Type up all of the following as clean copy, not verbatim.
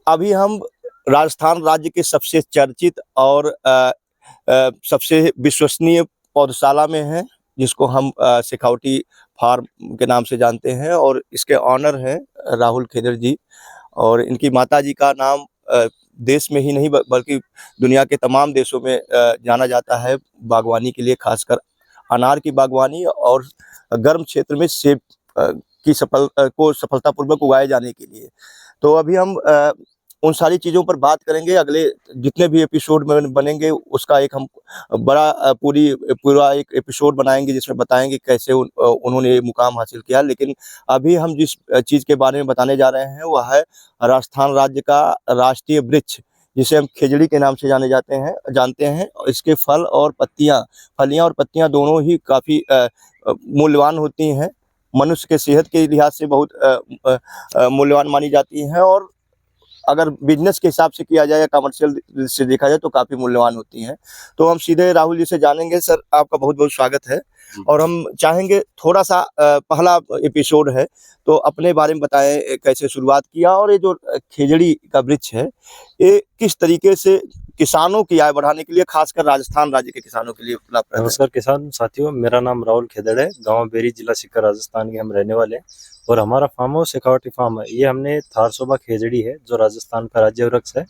अभी हम राजस्थान राज्य के सबसे चर्चित और सबसे विश्वसनीय पौधशाला में हैं, जिसको हम शेखावटी फार्म के नाम से जानते हैं और इसके ऑनर हैं राहुल खेदर जी। और इनकी माताजी का नाम देश में ही नहीं बल्कि दुनिया के तमाम देशों में जाना जाता है बागवानी के लिए, खासकर अनार की बागवानी और गर्म क्षेत्र में सेब की सफलतापूर्वक उगाए जाने के लिए। तो अभी हम उन सारी चीज़ों पर बात करेंगे। अगले जितने भी एपिसोड में बनेंगे उसका एक हम बड़ा पूरा एक एपिसोड बनाएँगे, जिसमें बताएँगे कैसे उन्होंने ये मुकाम हासिल किया। लेकिन अभी हम जिस चीज़ के बारे में बताने जा रहे हैं वह है राजस्थान राज्य का राष्ट्रीय वृक्ष, जिसे हम खेजड़ी के नाम से जानते हैं। और इसके फलियाँ और पत्तियाँ दोनों ही काफ़ी मूल्यवान होती हैं। मनुष्य के सेहत के लिहाज से बहुत मूल्यवान मानी जाती हैं, और अगर बिजनेस के हिसाब से किया जाए या कमर्शियल से देखा जाए तो काफ़ी मूल्यवान होती हैं। तो हम सीधे राहुल जी से जानेंगे। सर, आपका बहुत-बहुत स्वागत है। और हम चाहेंगे थोड़ा-सा पहला एपिसोड है, तो अपने बारे में बताएँ, कैसे शुरुआत किया और ये जो खेजड़ी का वृक्ष है, ये किस तरीके से किसानों की आय बढ़ाने के लिए, खासकर राजस्थान राज्य के किसानों के लिए लाभप्रद है? नमस्कार किसान साथियों, मेरा नाम राहुल खेदड़ है। गांव बेरी, जिला सीकर, राजस्थान के हम रहने वाले हैं और हमारा फार्म हाउस शेखावटी फार्म है। ये हमने थारसोबा खेजड़ी है जो राजस्थान का राज्य वृक्ष है।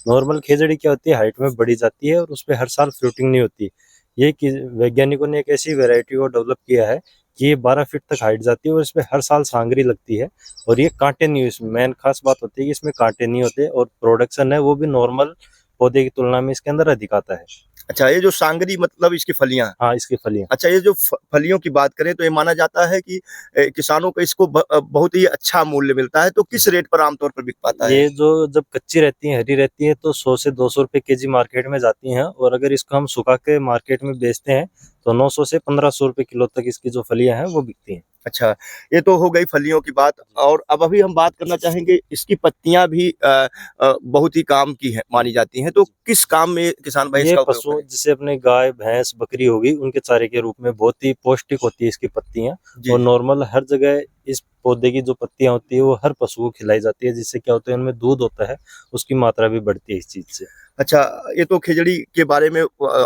नॉर्मल खेजड़ी क्या होती है, हाइट में बढ़ी जाती है और उस पर हर साल फ्रूटिंग नहीं होती। ये वैज्ञानिकों ने एक ऐसी वेराइटी को डेवलप किया है कि ये 12 फीट तक हाइट जाती है और इस पर हर साल सांगरी लगती है और ये कांटे नहीं, इसमें मेन खास बात होती है कि इसमें कांटे नहीं होते और प्रोडक्शन है वो भी नॉर्मल पौधे की तुलना में इसके अंदर अधिक आता है। अच्छा, ये जो सांगरी मतलब इसकी फलियाँ? हाँ, इसकी फलियां। अच्छा, ये जो फलियों की बात करें तो ये माना जाता है कि किसानों को इसको बहुत ही अच्छा मूल्य मिलता है। तो किस रेट पर आमतौर पर बिक पाता है? ये जो जब कच्ची रहती है, हरी रहती है, तो 100 से 200 रुपए केजी मार्केट में जाती हैं और अगर इसको हम सुखा के मार्केट में बेचते हैं तो 900 से 1500 रुपए किलो तक इसकी जो फलियां हैं वो बिकती हैं। अच्छा, ये तो हो गई फलियों की बात। और अब अभी हम बात करना चाहेंगे, इसकी पत्तियाँ भी बहुत ही काम की हैं मानी जाती हैं। तो किस काम में किसान भाई ये इसका उपयोग पशु करें? जैसे अपने गाय, भैंस, बकरी होगी, उनके चारे के रूप में बहुत ही पौष्टिक होती है इसकी पत्तियां। जी। और नॉर्मल हर जगह इस पौधे की जो पत्तियां होती है वो हर पशु को खिलाई जाती है, जिससे क्या होता है उनमें दूध होता है, उसकी मात्रा भी बढ़ती है इस चीज से। अच्छा, ये तो खिचड़ी के बारे में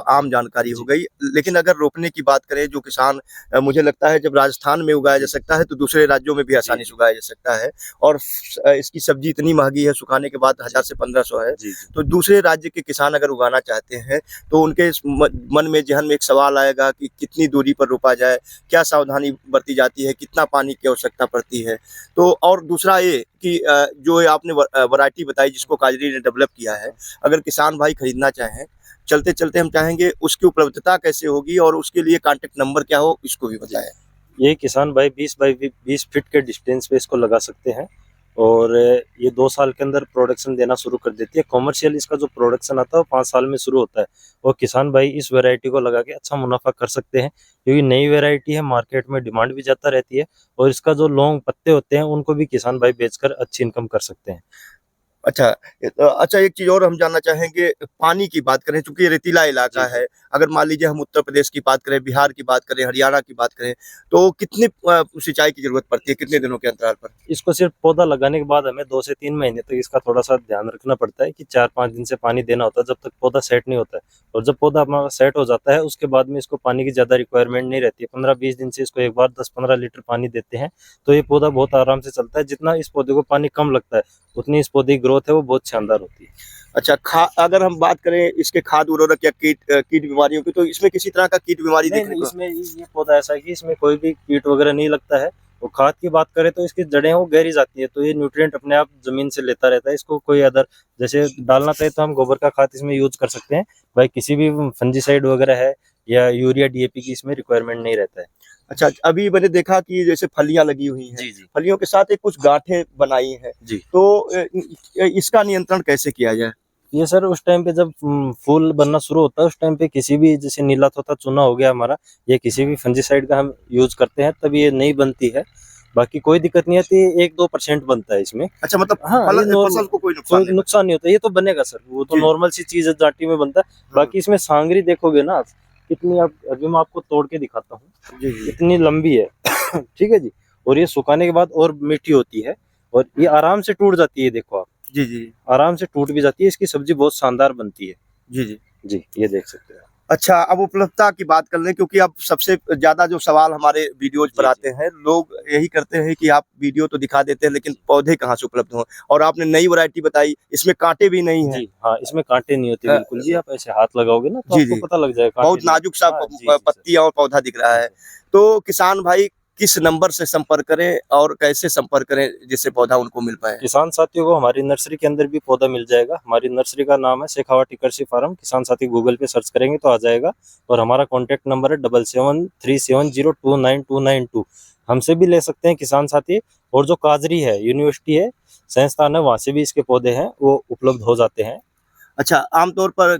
आम जानकारी हो जी। गई। लेकिन अगर रोपने की बात करें, जो किसान मुझे लगता है जब राजस्थान में उगाया जा सकता है तो दूसरे राज्यों में भी जी आसानी से उगाया जा सकता है। और इसकी सब्जी इतनी महँगी है, सुखाने के बाद 1000 से 1500 है। जी जी। तो दूसरे राज्य के किसान अगर उगाना चाहते हैं तो उनके मन में, ज़हन में एक सवाल आएगा कि कितनी दूरी पर रोपा जाए, क्या सावधानी बरती जाती है, कितना पानी की आवश्यकता पड़ती है। तो और दूसरा ये कि जो ये आपने वैरायटी बताई जिसको काजरी ने डेवलप किया है, अगर किसान भाई खरीदना चाहें, चलते-चलते हम चाहेंगे उसकी उपलब्धता कैसे होगी और उसके लिए कॉन्टैक्ट नंबर क्या हो, इसको भी बताएँ? ये किसान भाई 20 बाई 20 फीट के डिस्टेंस पे इसको लगा सकते हैं और ये 2 साल के अंदर प्रोडक्शन देना शुरू कर देती है। कॉमर्शियल इसका जो प्रोडक्शन आता है वो 5 साल में शुरू होता है और किसान भाई इस वैरायटी को लगा के अच्छा मुनाफा कर सकते हैं, क्योंकि नई वैरायटी है, मार्केट में डिमांड भी ज़्यादा रहती है और इसका जो लॉन्ग पत्ते होते हैं उनको भी किसान भाई बेचकर अच्छी इनकम कर सकते हैं। अच्छा, अच्छा, एक चीज़ और हम जानना चाहेंगे, पानी की बात करें, चूँकि ये रेतीला इलाका जी जी। है, अगर मान लीजिए हम उत्तर प्रदेश की बात करें, बिहार की बात करें, हरियाणा की बात करें, तो कितनी सिंचाई की ज़रूरत पड़ती है, कितने दिनों के अंतराल पर? इसको सिर्फ पौधा लगाने के बाद हमें 2 से 3 महीने तक इसका थोड़ा-सा ध्यान रखना पड़ता है कि 4-5 दिन से पानी देना होता है, जब तक पौधा सेट नहीं होता है। और जब पौधा हमारा सेट हो जाता है, उसके बाद में इसको पानी की ज़्यादा रिक्वायरमेंट नहीं रहती है। 15-20 दिन से इसको एक बार 10-15 लीटर पानी देते हैं, तो ये पौधा बहुत आराम से चलता है। जितना इस पौधे को पानी कम लगता है, उतनी इस पौधे की ग्रोथ है वो बहुत शानदार होती है। अच्छा, अगर हम बात करें इसके खाद उर्वरक या कीट बीमारियों की, तो इसमें किसी तरह का कीट बीमारी नहीं, देखने नहीं, को? इसमें ये पौधा ऐसा है कि इसमें कोई भी कीट वगैरह नहीं लगता है। और खाद की बात करें तो इसकी जड़ें वो गहरी जाती है, तो ये न्यूट्रिएंट अपने आप जमीन से लेता रहता है। इसको कोई अदर जैसे डालना चाहे तो हम गोबर का खाद इसमें यूज कर सकते हैं। भाई किसी भी फंजीसाइड वगैरह है या यूरिया डीएपी की इसमें रिक्वायरमेंट नहीं रहता है। अच्छा, अभी मैंने देखा कि जैसे फलियाँ लगी हुई हैं, जी जी। फलियों के साथ एक कुछ गाँठें बनाई हैं, जी। तो इसका नियंत्रण कैसे किया जाए? ये सर उस टाइम पे जब फूल बनना शुरू होता है उस टाइम पे किसी भी जैसे नीला तोता चूना हो गया हमारा, या किसी भी फंजीसाइड का हम यूज करते हैं तब ये नहीं बनती है। बाकी कोई दिक्कत नहीं आती, 1-2% बनता है इसमें। अच्छा, मतलब हाँ, ये फसल नॉर्मल, को कोई नुकसान कोई नहीं नुकसान नहीं होता, ये तो बनेगा सर, वो तो जी। नॉर्मल सी चीज है, जाटी में बनता है। हाँ, बाकी इसमें सांगरी देखोगे ना आप, कितनी, आप अभी मैं आपको तोड़ के दिखाता हूँ, जी, जी। इतनी लंबी है। ठीक है जी। और ये सुखाने के बाद और मीठी होती है और ये आराम से टूट जाती है, देखो आप। जी, जी। आराम से टूट भी जाती है, इसकी सब्जी बहुत शानदार बनती है। जी, जी। जी, ये देख सकते हैं। अच्छा, अब उपलब्धता की बात कर लें, क्योंकि अब सबसे ज़्यादा जो सवाल हमारे वीडियोज़ पर जी, आते हैं, लोग यही करते हैं कि आप वीडियो तो दिखा देते हैं, लेकिन पौधे कहाँ से उपलब्ध हों? और आपने नई वैरायटी बताई, इसमें काँटे भी नहीं हैं। जी, हाँ, इसमें काँटे नहीं होते अ, बिल्कुल भी, आप ऐसे हाथ लगाओगे ना तो जी, आपको जी। पता लग जाएगा काँटे बहुत नहीं। नाजुक सा हाँ, जी, जी सर। पत्तियाँ और पौधा दिख रहा जी है। सर। तो किसान भाई किस नंबर से संपर्क करें और कैसे संपर्क करें जिससे पौधा उनको मिल पाए? किसान साथियों को हमारी नर्सरी के अंदर भी पौधा मिल जाएगा। हमारी नर्सरी का नाम है शेखावाटी कृषि फार्म। किसान साथी गूगल पे सर्च करेंगे तो आ जाएगा, और हमारा कॉन्टैक्ट नंबर है 7737029292। हमसे भी ले सकते हैं किसान साथी, और जो काजरी है, यूनिवर्सिटी है, संस्थान है, वहाँ से भी इसके पौधे हैं वो उपलब्ध हो जाते हैं। अच्छा, आमतौर पर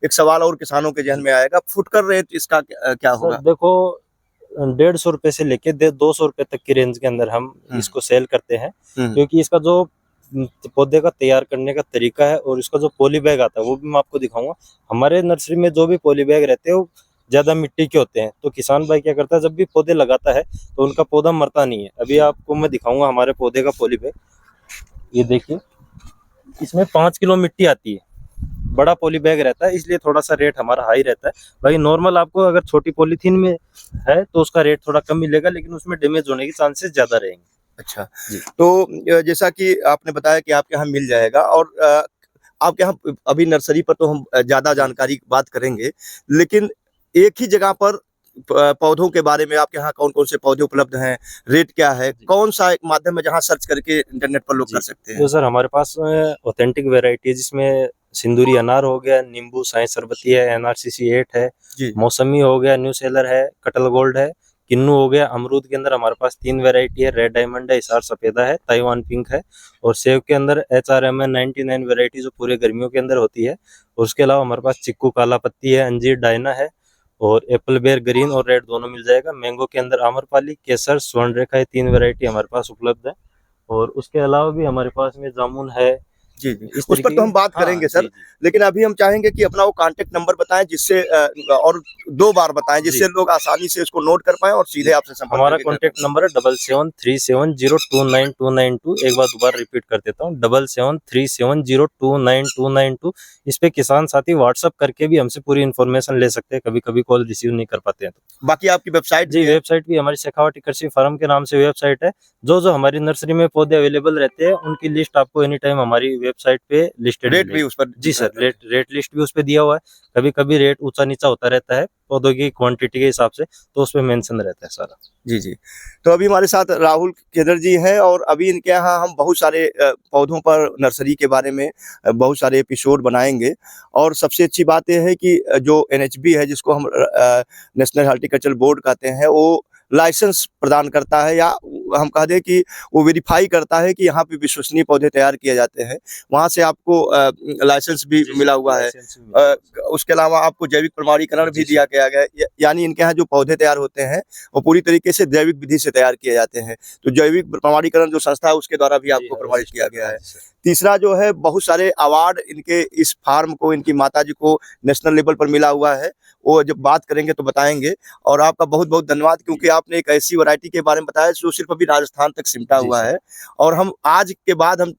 एक सवाल और किसानों के ज़हन में आएगा, फुटकर रेट इसका क्या सर होगा? देखो, 150 रुपए से लेके 200 रुपए तक की रेंज के अंदर हम हुँ, इसको सेल करते हैं, हुँ। क्योंकि इसका जो पौधे का तैयार करने का तरीका है और इसका जो पॉली बैग आता है वो भी मैं आपको दिखाऊंगा। हमारे नर्सरी में जो भी पॉली बैग रहते हैं वो ज्यादा मिट्टी के होते हैं, तो किसान भाई क्या करता है, जब भी पौधे लगाता है तो उनका पौधा मरता नहीं है। अभी आपको मैं दिखाऊंगा हमारे पौधे का पॉली बैग। ये देखिए, इसमें 5 किलो मिट्टी आती है, बड़ा पॉली बैग रहता है, इसलिए थोड़ा सा रेट हमारा हाई रहता है। भाई नॉर्मल आपको अगर छोटी पॉलीथीन में है तो उसका रेट थोड़ा कम मिलेगा, लेकिन उसमें डैमेज होने के चांसेस ज्यादा रहेंगे। अच्छा, जी तो जैसा कि आपने बताया कि आपके यहाँ मिल जाएगा, और आपके यहाँ अभी नर्सरी पर तो हम ज़्यादा जी जानकारी की बात करेंगे, लेकिन एक ही जगह पर पौधों के बारे में आपके यहाँ कौन-कौन से पौधे उपलब्ध हैं, रेट क्या है? जी कौन-सा एक माध्यम है जहाँ सर्च करके इंटरनेट पर लोग जी। कर सकते हैं? तो सर हमारे पास ऑथेंटिक वैरायटी है, जिसमें सिंदूरी अनार हो गया, नींबू साई सरबती है, एनआरसीसी 8 है, जी, मौसमी हो गया, न्यू सेलर है, कटल गोल्ड है, किन्नू हो गया। अमरूद के अंदर हमारे पास 3 वैरायटी है, रेड डायमंड है, हिसार सफेदा है, ताइवान पिंक है। और सेब के अंदर एचआरएम है 99 वैरायटी, जो पूरे गर्मियों के अंदर होती है। और उसके अलावा हमारे पास चिक्कू काला पत्ती है, अंजीर डायना है, और एप्पल बेर ग्रीन और रेड दोनों मिल जाएगा। मैंगो के अंदर आम्रपाली, केसर, स्वर्ण रेखा, ये 3 वैरायटी हमारे पास उपलब्ध है। और उसके अलावा भी हमारे पास में जामुन है, जी, जी। इस उस पर तरीके तो के। हम बात हाँ करेंगे जी सर, जी लेकिन अभी हम चाहेंगे कि अपना वो कॉन्टैक्ट नंबर बताएँ, जिससे और 2 बार बताएँ, जी जिससे लोग आसानी से इसको नोट कर पाएँ और जी। सीधे आपसे संपर्क हमारा करके कर कॉन्टैक्ट पाएँ। नंबर है 7737029292। एक बार दोबारा रिपीट कर देता हूँ, 7737029292। इस पे किसान साथी व्हाट्सअप करके भी हमसे पूरी इन्फॉर्मेशन ले सकते हैं, कभी कभी कॉल रिसीव नहीं कर पाते हैं तो। बाकी आपकी वेबसाइट जी, भी है? वेबसाइट भी हमारी शेखावाटी कृषि फार्म के नाम से वेबसाइट है। जो जो हमारी नर्सरी में पौधे अवेलेबल रहते हैं उनकी लिस्ट आपको एनी टाइम हमारी वेबसाइट पे लिस्टेड रेट भी मिलेगी। उस पर जी सर, रहता है? रेट लिस्ट भी उस पे दिया हुआ है। कभी कभी रेट ऊंचा नीचा होता रहता है पौधों की क्वांटिटी के हिसाब से, तो उस पे मेंशन रहता है सारा। जी, जी। तो अभी हमारे साथ राहुल केदर जी हैं, और अभी इनके यहाँ हम बहुत सारे पौधों पर नर्सरी के बारे में बहुत सारे एपिसोड बनाएँगे, और सबसे अच्छी बात ये है कि जो एनएचबी है, जिसको हम नेशनल हॉर्टिकल्चर बोर्ड कहते हैं, वो लाइसेंस प्रदान करता है, या हम कह दें कि वो वेरीफ़ाई करता है कि यहाँ पे विश्वसनीय पौधे तैयार किए जाते हैं। वहाँ से आपको लाइसेंस भी जी मिला जी, हुआ है। लाइसेंस भी मिला हुआ उसके अलावा आपको जैविक प्रमाणीकरण है। भी जी दिया सर। गया है। यानी इनके यहाँ जो पौधे तैयार होते हैं, वो पूरी तरीके से जैविक विधि से तैयार किए जाते हैं। तो जैविक प्रमाणीकरण जो संस्था है, उसके द्वारा भी जी आपको हाँ, प्रमाणित किया रजिस्टर्ड। गया हाँ है। जी सर। तीसरा जो है, बहुत सारे अवार्ड इनके इस फार्म को, इनकी माताजी को नेशनल लेवल पर मिला हुआ है। वो जब बात करेंगे तो बताएँगे, और आपका बहुत-बहुत धन्यवाद, क्योंकि आपने एक ऐसी वैरायटी के बारे में बताया जो सिर्फ़ अभी राजस्थान तक सिमटा जी हुआ सर। है। और हम आज के बाद हम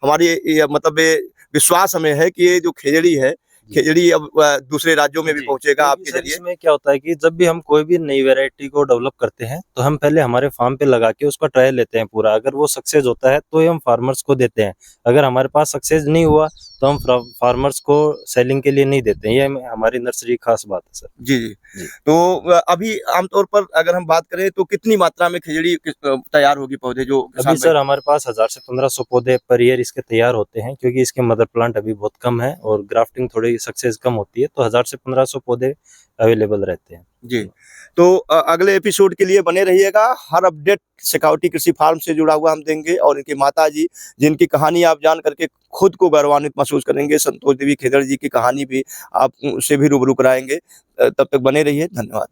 हमारी ये मतलब ये विश्वास हमें है कि ये जो खेजड़ी है, जी खेजड़ी अब दूसरे राज्यों में भी जी, पहुँचेगा क्योंकि आपके सर ज़रिए। इसमें क्या होता है कि जब भी हम कोई भी नई वैरायटी को डेवलप करते हैं तो हम पहले हमारे फार्म पे लगा के उसका ट्रायल लेते हैं पूरा। अगर वो सक्सेस होता है तो ही हम फार्मर्स को देते हैं। अगर हमारे पास सक्सेस नहीं हुआ तो हम फार्मर्स को सेलिंग के लिए नहीं देते हैं। ये हमारी नर्सरी की खास बात है सर। जी, जी। जी। तो अभी आमतौर पर अगर हम बात करें तो कितनी मात्रा में खिचड़ी तैयार होगी, पौधे जो अभी किसान भाई? सर हमारे पास 1000 से 1500 पौधे पर ईयर इसके तैयार होते हैं, क्योंकि इसके मदर प्लांट अभी बहुत कम है और ग्राफ्टिंग थोड़ी सक्सेस कम होती है, तो 1000 से 1500 पौधे अवेलेबल रहते हैं। जी। तो अगले एपिसोड के लिए बने रहिएगा। हर अपडेट शेखावटी कृषि फार्म से जुड़ा हुआ हम देंगे, और इनकी माताजी, जिनकी कहानी आप जान करके खुद को गौरवान्वित महसूस करेंगे, संतोष देवी खेदड़ जी की कहानी भी आप से भी रूबरू कराएँगे। तब तक बने रहिए। धन्यवाद।